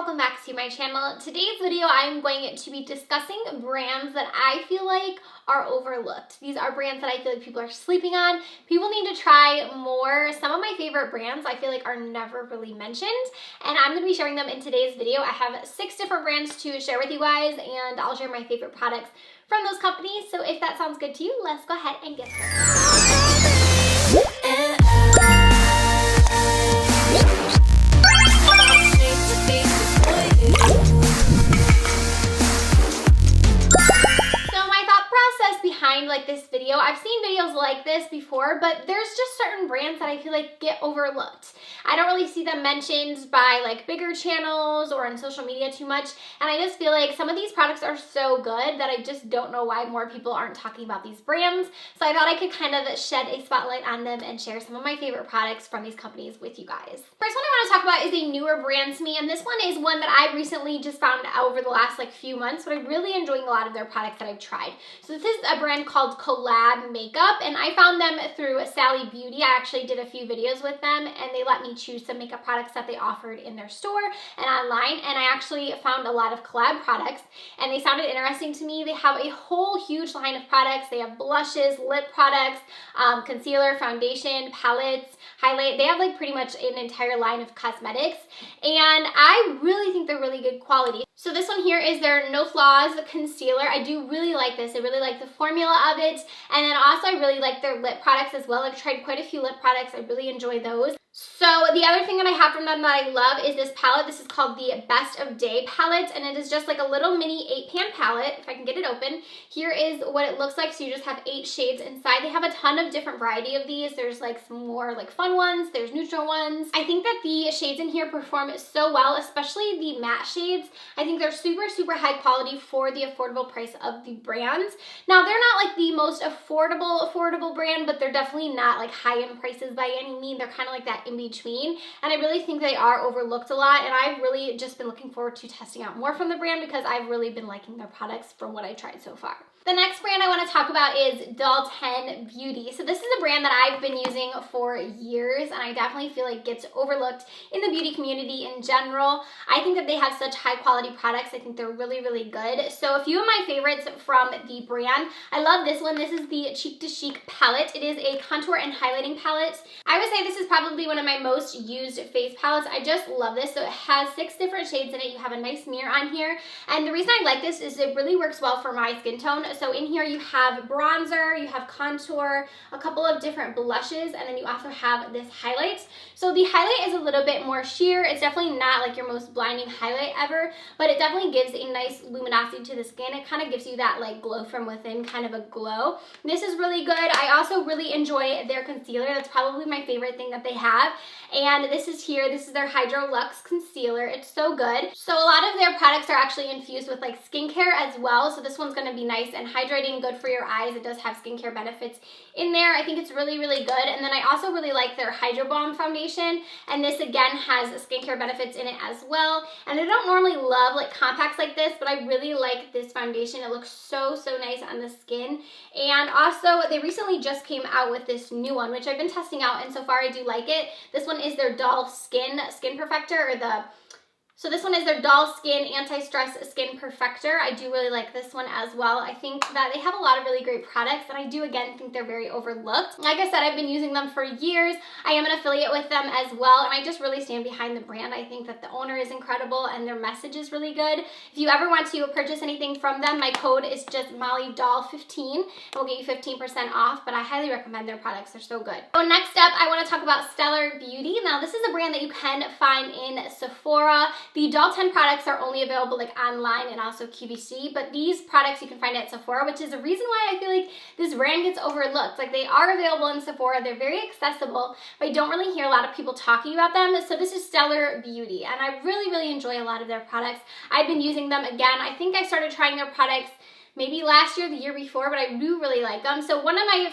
welcome back to my channel. Today's video I'm going to be discussing brands that I feel like are overlooked. These are brands that I feel like people are sleeping on. People need to try more. Some of my favorite brands I feel like are never really mentioned, and I'm going to be sharing them in today's video. I have 6 different brands to share with you guys, and I'll share my favorite products from those companies. So if that sounds good to you, let's go ahead and get started. Like this video. I've seen videos like this before, but there's just certain brands that I feel like get overlooked. I don't really see them mentioned by like bigger channels or on social media too much, and I just feel like some of these products are so good that I just don't know why more people aren't talking about these brands. So I thought I could kind of shed a spotlight on them and share some of my favorite products from these companies with you guys. First one I want to talk about is a newer brand to me, and this one is one that I recently just found out over the last like few months, but I'm really enjoying a lot of their products that I've tried. So this is a brand called COLLAB makeup, and I found them through Sally Beauty. I actually did a few videos with them, and they let me choose some makeup products that they offered in their store and online, and I actually found a lot of collab products, and they sounded interesting to me. They have a whole huge line of products. They have blushes, lip products, concealer, foundation, palettes, highlight. They have like pretty much an entire line of cosmetics, and I really think they're really good quality. So this one here is their No Flaws Concealer. I do really like this. I really like the formula of it, and then also I really like their lip products as well. I've tried quite a few lip products. I really enjoy those. So the other thing that I have from them that I love is this palette. This is called the Best of Day palette, and it is just like a little mini 8-pan palette. If I can get it open, here is what it looks like. So you just have 8 shades inside. They have a ton of different variety of these. There's like some more like fun ones. There's neutral ones. I think that the shades in here perform so well, especially the matte shades. I think they're super high quality for the affordable price of the brands. Now they're not like the most affordable brand, but they're definitely not like high-end prices by any means. They're kind of like that in between, and I really think they are overlooked a lot, and I've really just been looking forward to testing out more from the brand because I've really been liking their products from what I've tried so far. The next brand I want to talk about is Doll 10 Beauty. So this is a brand that I've been using for years, and I definitely feel like gets overlooked in the beauty community in general. I think that they have such high quality products. I think they're really good. So a few of my favorites from the brand. I love this one. This is the Cheek to Chic palette. It is a contour and highlighting palette. I would say this is probably one of my most used face palettes. I just love this. So it has 6 different shades in it. You have a nice mirror on here, and the reason I like this is it really works well for my skin tone. So in here you have bronzer, you have contour, a couple of different blushes, and then you also have this highlight. So the highlight is a little bit more sheer. It's definitely not like your most blinding highlight ever, but it definitely gives a nice luminosity to the skin. It kind of gives you that like glow from within, kind of a glow. This is really good. I also really enjoy their concealer. That's probably my favorite thing that they have. And this is here. This is their Hydro Luxe Concealer. It's so good. So a lot of their products are actually infused with like skincare as well. So this one's going to be nice and hydrating, good for your eyes. It does have skincare benefits in there. I think it's really good. And then I also really like their Hydro Balm foundation. And this again has skincare benefits in it as well. And I don't normally love like compacts like this, but I really like this foundation. It looks so nice on the skin. And also they recently just came out with this new one, which I've been testing out, and so far I do like it. This one is their Doll Skin Perfector, or so this one is their Doll Skin Anti-Stress Skin Perfector. I do really like this one as well. I think that they have a lot of really great products, and I do again think they're very overlooked. Like I said, I've been using them for years. I am an affiliate with them as well, and I just really stand behind the brand. I think that the owner is incredible and their message is really good. If you ever want to purchase anything from them, my code is just MollyDoll15. It will get you 15% off, but I highly recommend their products. They're so good. So next up, I want to talk about Stellar Beauty. Now this is a brand that you can find in Sephora. The Doll 10 products are only available like online and also QVC, but these products you can find at Sephora, which is the reason why I feel like this brand gets overlooked. Like, they are available in Sephora, they're very accessible, but I don't really hear a lot of people talking about them. So this is Stellar Beauty, and I really enjoy a lot of their products. I've been using them again. I think I started trying their products maybe last year, the year before, but I do really like them. So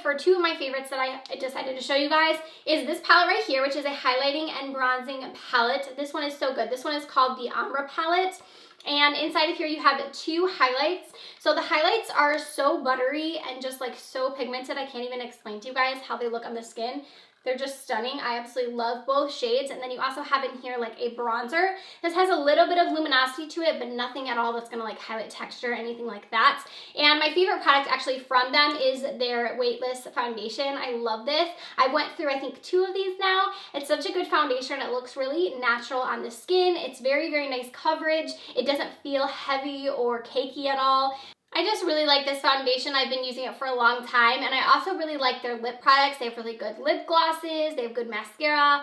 for 2 of my favorites that I decided to show you guys is this palette right here, which is a highlighting and bronzing palette. This one is so good. This one is called the Ombre palette. And inside of here you have 2 highlights. So the highlights are so buttery and just like so pigmented. I can't even explain to you guys how they look on the skin. They're just stunning. I absolutely love both shades. And then you also have in here like a bronzer. This has a little bit of luminosity to it, but nothing at all that's gonna like highlight texture or anything like that. And my favorite product actually from them is their Weightless Foundation. I love this. I went through, I think, 2 of these now. It's such a good foundation. It looks really natural on the skin. It's very, very nice coverage. It doesn't feel heavy or cakey at all. I just really like this foundation. I've been using it for a long time, and I also really like their lip products. They have really good lip glosses. They have good mascara.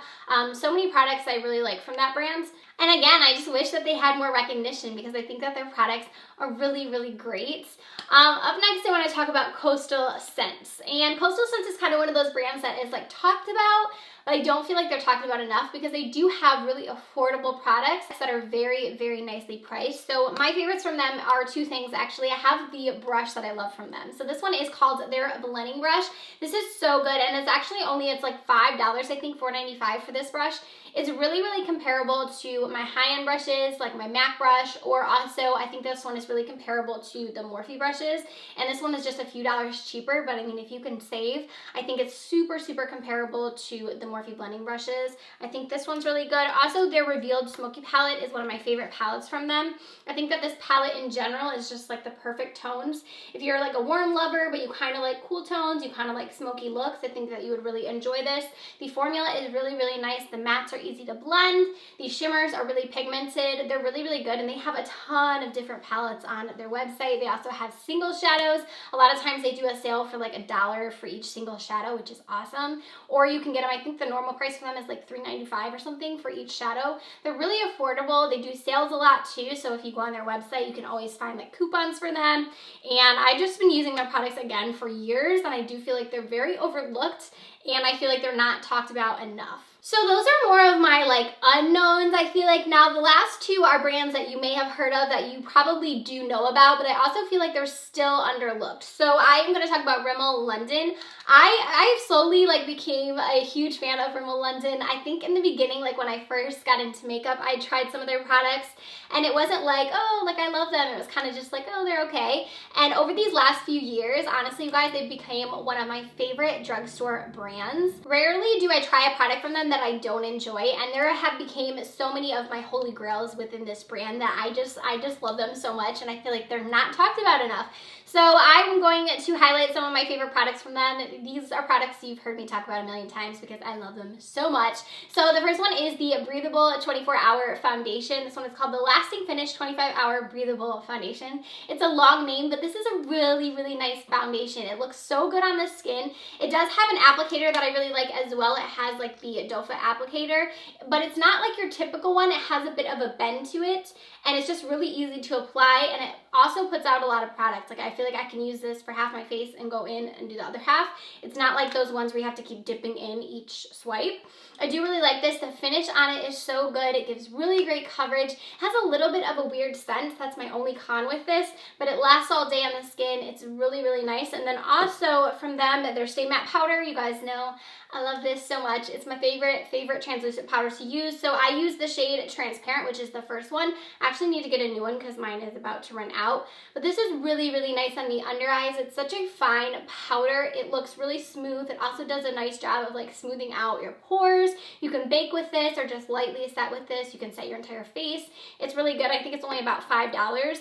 So many products I really like from that brand. And again, I just wish that they had more recognition because I think that their products are really, really great. Up next, I want to talk about Coastal Scents. And Coastal Scents is kind of one of those brands that is like talked about, but I don't feel like they're talked about enough because they do have really affordable products that are very, very nicely priced. So my favorites from them are 2 things actually. I have the brush that I love from them. So this one is called their blending brush. This is so good, and it's actually it's like $5, I think $4.95 for this brush. It's really, really comparable to my high-end brushes, like my MAC brush, or also I think this one is really comparable to the Morphe brushes, and this one is just a few dollars cheaper, but I mean, if you can save, I think it's super, super comparable to the Morphe blending brushes. I think this one's really good. Also, their Revealed Smoky palette is one of my favorite palettes from them. I think that this palette in general is just like the perfect tones. If you're like a warm lover, but you kind of like cool tones, you kind of like smoky looks, I think that you would really enjoy this. The formula is really, really nice. The mattes are easy to blend. These shimmers are really pigmented. They're really, really good, and they have a ton of different palettes on their website. They also have single shadows. A lot of times they do a sale for like $1 for each single shadow, which is awesome. Or you can get them, I think the normal price for them is like $3.95 or something for each shadow. They're really affordable. They do sales a lot too, so if you go on their website, you can always find like coupons for them. And I've just been using their products again for years, and I do feel like they're very overlooked, and I feel like they're not talked about enough. So those are more of my like unknowns, I feel like. Now the last 2 are brands that you may have heard of that you probably do know about, but I also feel like they're still underlooked. So I am going to talk about Rimmel London. I slowly like became a huge fan of Rimmel London. I think in the beginning, like when I first got into makeup, I tried some of their products and it wasn't like, oh, like I love them. It was kind of just like, oh, they're okay. And over these last few years, honestly, you guys, they became one of my favorite drugstore brands. Rarely do I try a product from them that I don't enjoy, and there have became so many of my holy grails within this brand that I just love them so much, and I feel like they're not talked about enough. So I'm going to highlight some of my favorite products from them. These are products you've heard me talk about a million times because I love them so much. So the first one is the Breathable 24-Hour Foundation. This one is called the Lasting Finish 25-Hour Breathable Foundation. It's a long name, but this is a really, really nice foundation. It looks so good on the skin. It does have an applicator that I really like as well. It has like the doe-foot applicator, but it's not like your typical one. It has a bit of a bend to it, and it's just really easy to apply, and it also puts out a lot of products. Like I feel like I can use this for half my face and go in and do the other half. It's not like those ones where you have to keep dipping in each swipe. I do really like this. The finish on it is so good. It gives really great coverage. It has a little bit of a weird scent. That's my only con with this, but it lasts all day on the skin. It's really, really nice. And then also from them, their Stay Matte Powder. You guys know I love this so much. It's my favorite translucent powder to use. So I use the shade Transparent, which is the first one. I actually need to get a new one because mine is about to run out. But this is really, really nice on the under eyes. It's such a fine powder. It looks really smooth. It also does a nice job of like smoothing out your pores. You can bake with this or just lightly set with this. You can set your entire face. It's really good. I think it's only about $5.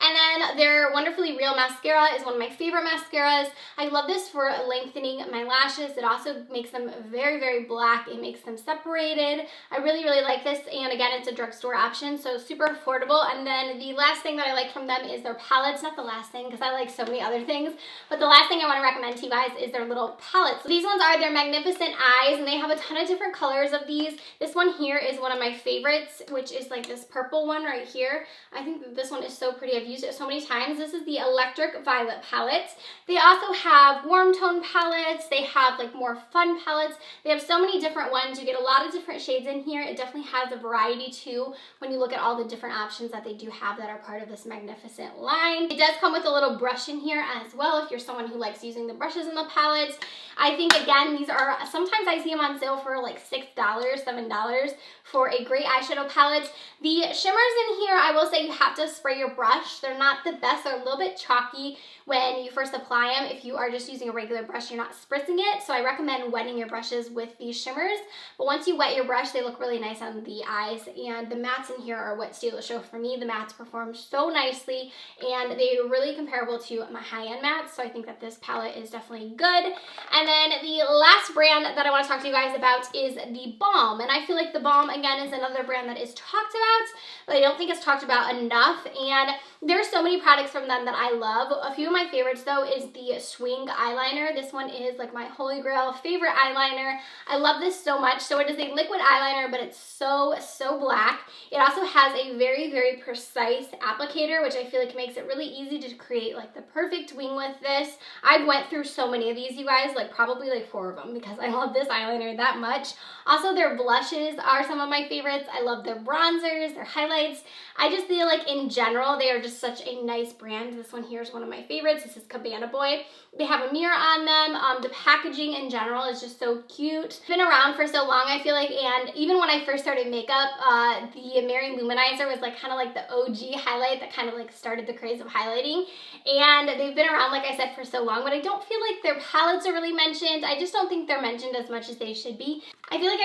And then their Wonderfully Real Mascara is one of my favorite mascaras. I love this for lengthening my lashes. It also makes them very, very black. It makes them separated. I really, really like this. And again, it's a drugstore option, so super affordable. And then the last thing that I like from them is their palettes. Not the last thing, because I like so many other things, but the last thing I want to recommend to you guys is their little palettes. So these ones are their Magnificent Eyes, and they have a ton of different colors of these. This one here is one of my favorites, which is like this purple one right here. I think that this one is so pretty. I've used it so many times. This is the Electric Violet palette. They also have warm tone palettes. They have like more fun palettes. They have so many different ones. You get a lot of different shades in here. It definitely has a variety too when you look at all the different options that they do have that are part of this Magnificent line. It does come with a little brush in here as well if you're someone who likes using the brushes in the palettes. I think again, these are, sometimes I see them on sale for like $6, $7 for a great eyeshadow palette. The shimmers in here, I will say you have to spray your brush. They're not the best. They're a little bit chalky when you first apply them. If you are just using a regular brush, you're not spritzing it. So I recommend wetting your brushes with these shimmers. But once you wet your brush, they look really nice on the eyes. And the mattes in here are what steal the show for me. The mattes perform so nicely, and they're really comparable to my high-end mattes. So I think that this palette is definitely good. And then the last brand that I want to talk to you guys about is the BALM. And I feel like the BALM, again, is another brand that is talked about, but I don't think it's talked about enough. And there's so many products from them that I love. A few of my favorites, though, is the Swing eyeliner. This one is like my holy grail favorite eyeliner. I love this so much. So it is a liquid eyeliner, but it's so black. It also has a very precise applicator, which I feel like makes it really easy to create like the perfect wing with this. I went through so many of these, you guys, like probably like 4 of them, because I love this eyeliner that much. Also, their blushes are some of my favorites. I love their bronzers, their highlights. I just feel like in general, they are just such a nice brand. This one here is one of my favorites. This is Cabana Boy. They have a mirror on them. The packaging in general is just so cute. It's been around for so long, I feel like, and even when I first started makeup, the Mary Luminizer was like kind of like the OG highlight that kind of like started the craze of highlighting. And they've been around, like I said, for so long, but I don't feel like their palettes are really mentioned. I just don't think they're mentioned as much as they should be. I feel like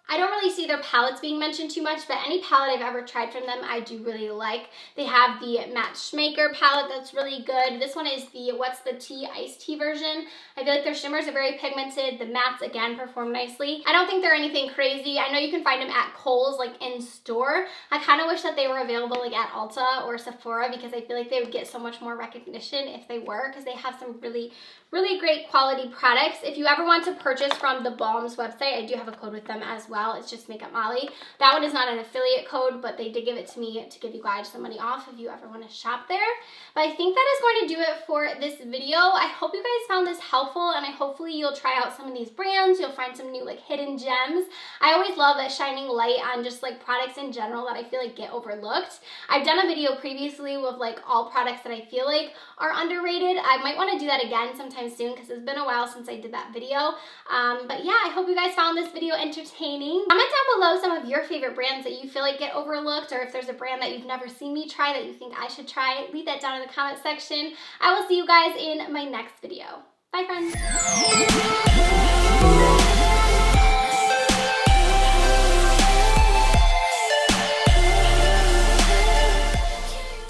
I don't really see their palettes being mentioned too much, but any palette I've ever tried from them, I do really like. They have the Matchmaker palette that's really good. This one is the What's the Tea Iced Tea version. I feel like their shimmers are very pigmented. The mattes, again, perform nicely. I don't think they're anything crazy. I know you can find them at Kohl's, like in store. I kind of wish that they were available like at Ulta or Sephora, because I feel like they would get so much more recognition if they were, because they have some really great quality products. If you ever want to purchase from the BALM's website, I do have a code with them as well. It's just Makeupmolly. That one is not an affiliate code, but they did give it to me to give you guys some money off if you ever want to shop there. But I think that is going to do it for this video. I hope you guys found this helpful, and hopefully you'll try out some of these brands. You'll find some new like hidden gems. I always love shining light on just like products in general that I feel like get overlooked. I've done a video previously with like all products that I feel like are underrated. I might want to do that again sometime soon, because it's been a while since I did that video. But yeah, I hope you guys found this video entertaining. Comment down below some of your favorite brands that you feel like get overlooked, or if there's a brand that you've never seen me try that you think I should try, leave that down in the comment section. I will see you guys in my next video. Bye, friends.